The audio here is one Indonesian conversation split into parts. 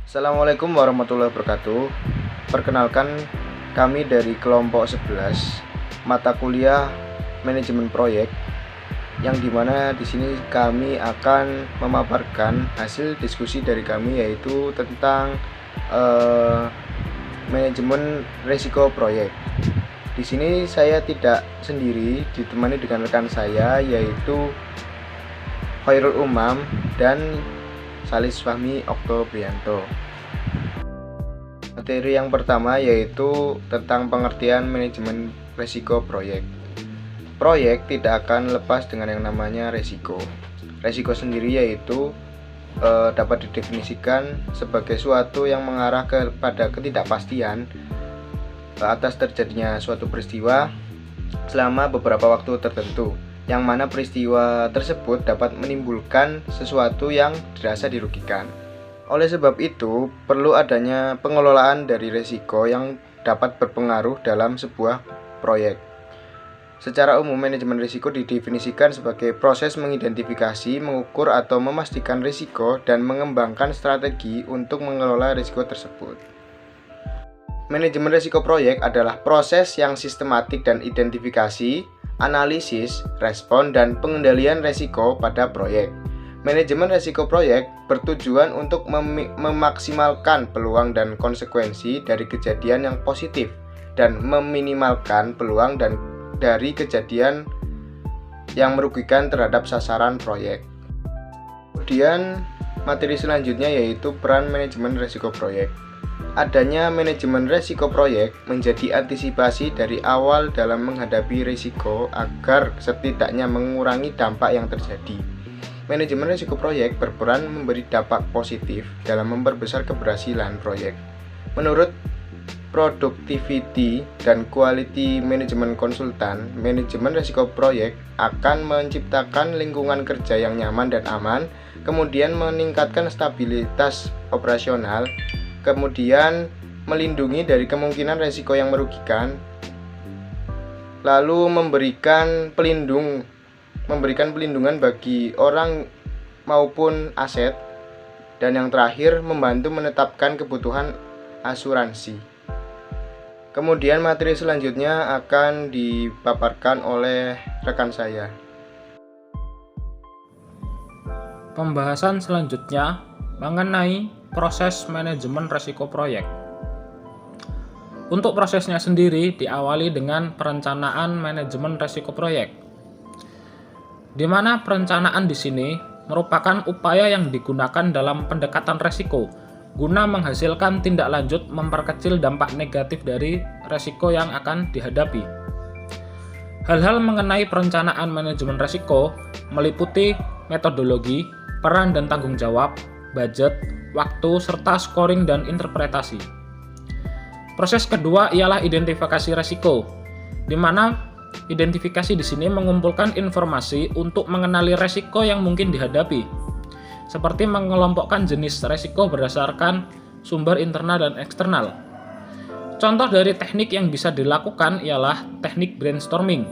Assalamualaikum warahmatullahi wabarakatuh. Perkenalkan, kami dari kelompok 11 mata kuliah manajemen proyek, yang dimana di sini kami akan memaparkan hasil diskusi dari kami, yaitu tentang manajemen risiko proyek. Di sini saya tidak sendiri, ditemani dengan rekan saya, yaitu Khairul Umam dan Salis Fahmi Oktobrianto. Materi yang pertama yaitu tentang pengertian manajemen risiko proyek. Proyek tidak akan lepas dengan yang namanya risiko. Risiko sendiri yaitu dapat didefinisikan sebagai suatu yang mengarah kepada ketidakpastian atas terjadinya suatu peristiwa selama beberapa waktu tertentu, yang mana peristiwa tersebut dapat menimbulkan sesuatu yang dirasa dirugikan. Oleh sebab itu, perlu adanya pengelolaan dari risiko yang dapat berpengaruh dalam sebuah proyek. Secara umum, manajemen risiko didefinisikan sebagai proses mengidentifikasi, mengukur atau memastikan risiko dan mengembangkan strategi untuk mengelola risiko tersebut. Manajemen risiko proyek adalah proses yang sistematik dan identifikasi, analisis, respon, dan pengendalian risiko pada proyek. Manajemen risiko proyek bertujuan untuk memaksimalkan peluang dan konsekuensi dari kejadian yang positif dan meminimalkan peluang dari kejadian yang merugikan terhadap sasaran proyek. Kemudian materi selanjutnya yaitu peran manajemen risiko proyek. Adanya manajemen risiko proyek menjadi antisipasi dari awal dalam menghadapi risiko agar setidaknya mengurangi dampak yang terjadi. Manajemen risiko proyek berperan memberi dampak positif dalam memperbesar keberhasilan proyek. Menurut Productivity dan Quality Management Konsultan, manajemen risiko proyek akan menciptakan lingkungan kerja yang nyaman dan aman, kemudian meningkatkan stabilitas operasional, kemudian melindungi dari kemungkinan risiko yang merugikan, lalu memberikan pelindungan bagi orang maupun aset, dan yang terakhir membantu menetapkan kebutuhan asuransi. Kemudian materi selanjutnya akan dipaparkan oleh rekan saya. Pembahasan selanjutnya mengenai proses manajemen risiko proyek. Untuk prosesnya sendiri diawali dengan perencanaan manajemen risiko proyek, di mana perencanaan di sini merupakan upaya yang digunakan dalam pendekatan risiko guna menghasilkan tindak lanjut memperkecil dampak negatif dari risiko yang akan dihadapi. Hal-hal mengenai perencanaan manajemen risiko meliputi metodologi, peran dan tanggung jawab, budget, waktu, serta scoring dan interpretasi. Proses kedua ialah identifikasi risiko, di mana identifikasi di sini mengumpulkan informasi untuk mengenali risiko yang mungkin dihadapi, seperti mengelompokkan jenis risiko berdasarkan sumber internal dan eksternal. Contoh dari teknik yang bisa dilakukan ialah teknik brainstorming,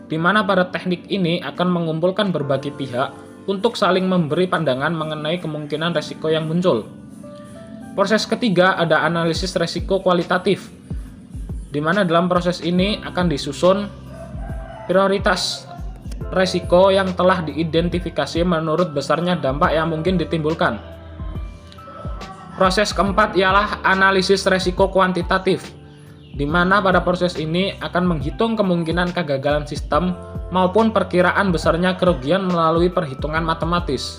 di mana pada teknik ini akan mengumpulkan berbagai pihak untuk saling memberi pandangan mengenai kemungkinan risiko yang muncul. Proses ketiga ada analisis risiko kualitatif, di mana dalam proses ini akan disusun prioritas risiko yang telah diidentifikasi menurut besarnya dampak yang mungkin ditimbulkan. Proses keempat ialah analisis risiko kuantitatif, di mana pada proses ini akan menghitung kemungkinan kegagalan sistem maupun perkiraan besarnya kerugian melalui perhitungan matematis.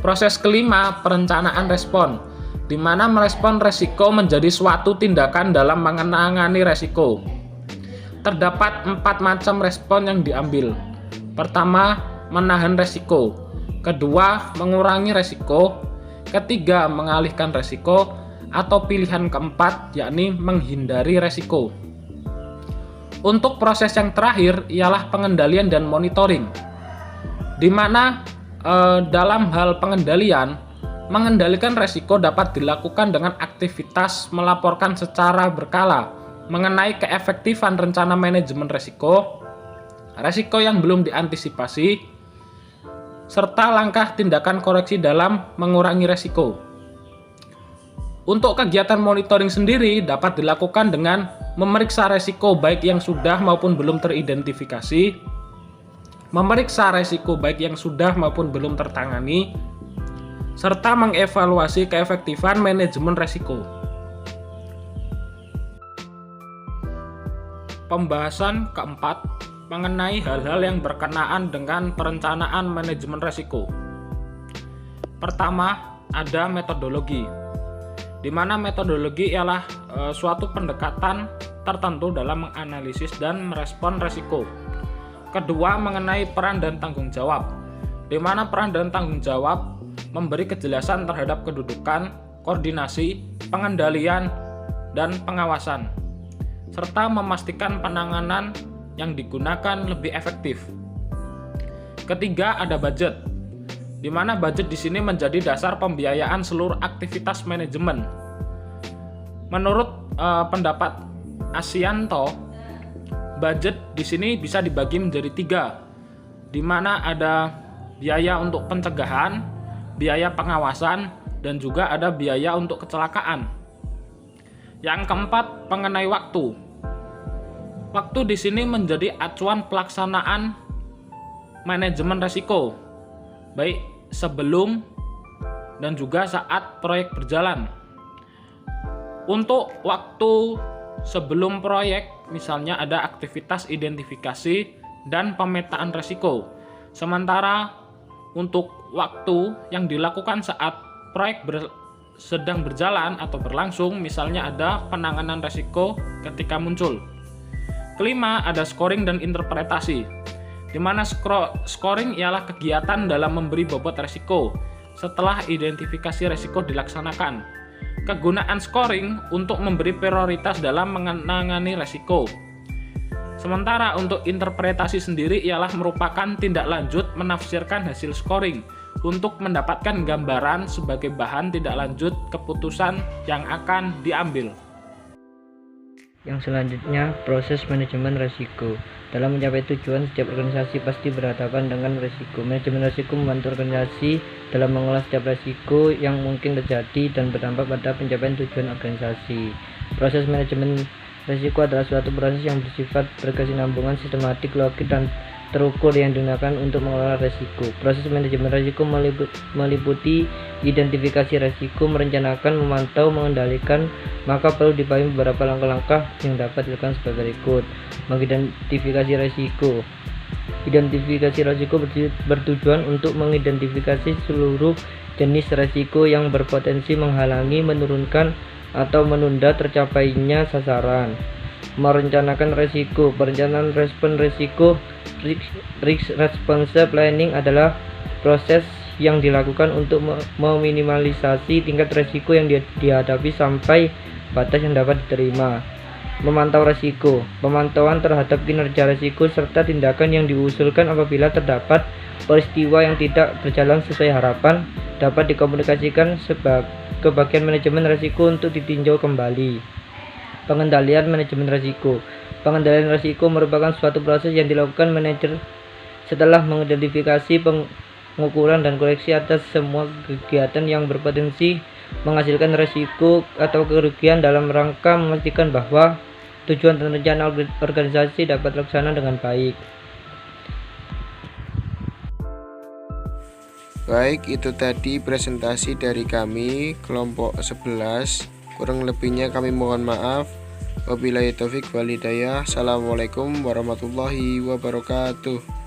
Proses kelima, perencanaan respon, di mana merespon risiko menjadi suatu tindakan dalam menangani risiko. Terdapat 4 macam respon yang diambil. Pertama, menahan risiko. Kedua, mengurangi risiko. Ketiga, mengalihkan risiko. Atau pilihan keempat, yakni menghindari risiko. Untuk proses yang terakhir ialah pengendalian dan monitoring, di mana dalam hal pengendalian, mengendalikan risiko dapat dilakukan dengan aktivitas melaporkan secara berkala mengenai keefektifan rencana manajemen risiko yang belum diantisipasi, serta langkah tindakan koreksi dalam mengurangi risiko. Untuk kegiatan monitoring sendiri dapat dilakukan dengan memeriksa resiko baik yang sudah maupun belum teridentifikasi, memeriksa resiko baik yang sudah maupun belum tertangani, serta mengevaluasi keefektifan manajemen resiko. Pembahasan keempat mengenai hal-hal yang berkenaan dengan perencanaan manajemen resiko. Pertama, ada metodologi, di mana metodologi ialah suatu pendekatan tertentu dalam menganalisis dan merespon resiko. Kedua, mengenai peran dan tanggung jawab, di mana peran dan tanggung jawab memberi kejelasan terhadap kedudukan, koordinasi, pengendalian, dan pengawasan, serta memastikan penanganan yang digunakan lebih efektif. Ketiga, ada budget, di mana budget di sini menjadi dasar pembiayaan seluruh aktivitas manajemen. Menurut pendapat Asianto, budget di sini bisa dibagi menjadi 3, di mana ada biaya untuk pencegahan, biaya pengawasan, dan juga ada biaya untuk kecelakaan. Yang keempat, mengenai waktu. Waktu di sini menjadi acuan pelaksanaan manajemen risiko, baik sebelum dan juga saat proyek berjalan. Untuk waktu sebelum proyek, misalnya ada aktivitas identifikasi dan pemetaan risiko. Sementara untuk waktu yang dilakukan saat proyek sedang berjalan atau berlangsung, misalnya ada penanganan risiko ketika muncul. Kelima, ada scoring dan interpretasi, di mana scoring ialah kegiatan dalam memberi bobot risiko setelah identifikasi risiko dilaksanakan. Kegunaan scoring untuk memberi prioritas dalam menangani risiko. Sementara untuk interpretasi sendiri ialah merupakan tindak lanjut menafsirkan hasil scoring untuk mendapatkan gambaran sebagai bahan tindak lanjut keputusan yang akan diambil. Yang selanjutnya, proses manajemen risiko. Dalam mencapai tujuan, setiap organisasi pasti berhadapan dengan risiko. Manajemen risiko membantu organisasi dalam mengolah setiap risiko yang mungkin terjadi dan berdampak pada pencapaian tujuan organisasi. Proses manajemen risiko adalah suatu proses yang bersifat berkesinambungan, sistematik, logis, dan terukur yang digunakan untuk mengelola risiko. Proses manajemen risiko meliputi identifikasi risiko, merencanakan, memantau, mengendalikan, maka perlu dipahami beberapa langkah-langkah yang dapat dilakukan sebagai berikut. Mengidentifikasi risiko. Identifikasi risiko bertujuan untuk mengidentifikasi seluruh jenis risiko yang berpotensi menghalangi, menurunkan, atau menunda tercapainya sasaran. Merencanakan risiko. Perencanaan respon risiko, risk response planning, adalah proses yang dilakukan untuk meminimalisasi tingkat risiko yang dihadapi sampai batas yang dapat diterima. Memantau risiko. Pemantauan terhadap kinerja risiko serta tindakan yang diusulkan apabila terdapat peristiwa yang tidak berjalan sesuai harapan dapat dikomunikasikan ke bagian manajemen risiko untuk ditinjau kembali. Pengendalian manajemen risiko. Pengendalian risiko merupakan suatu proses yang dilakukan manajer setelah mengidentifikasi, pengukuran, dan koreksi atas semua kegiatan yang berpotensi menghasilkan risiko atau kerugian dalam rangka memastikan bahwa tujuan dan rencana organisasi dapat terlaksana dengan baik. Baik, itu tadi presentasi dari kami kelompok 11. Kurang lebihnya kami mohon maaf. Wabillahi taufik wal hidayah. Assalamualaikum warahmatullahi wabarakatuh.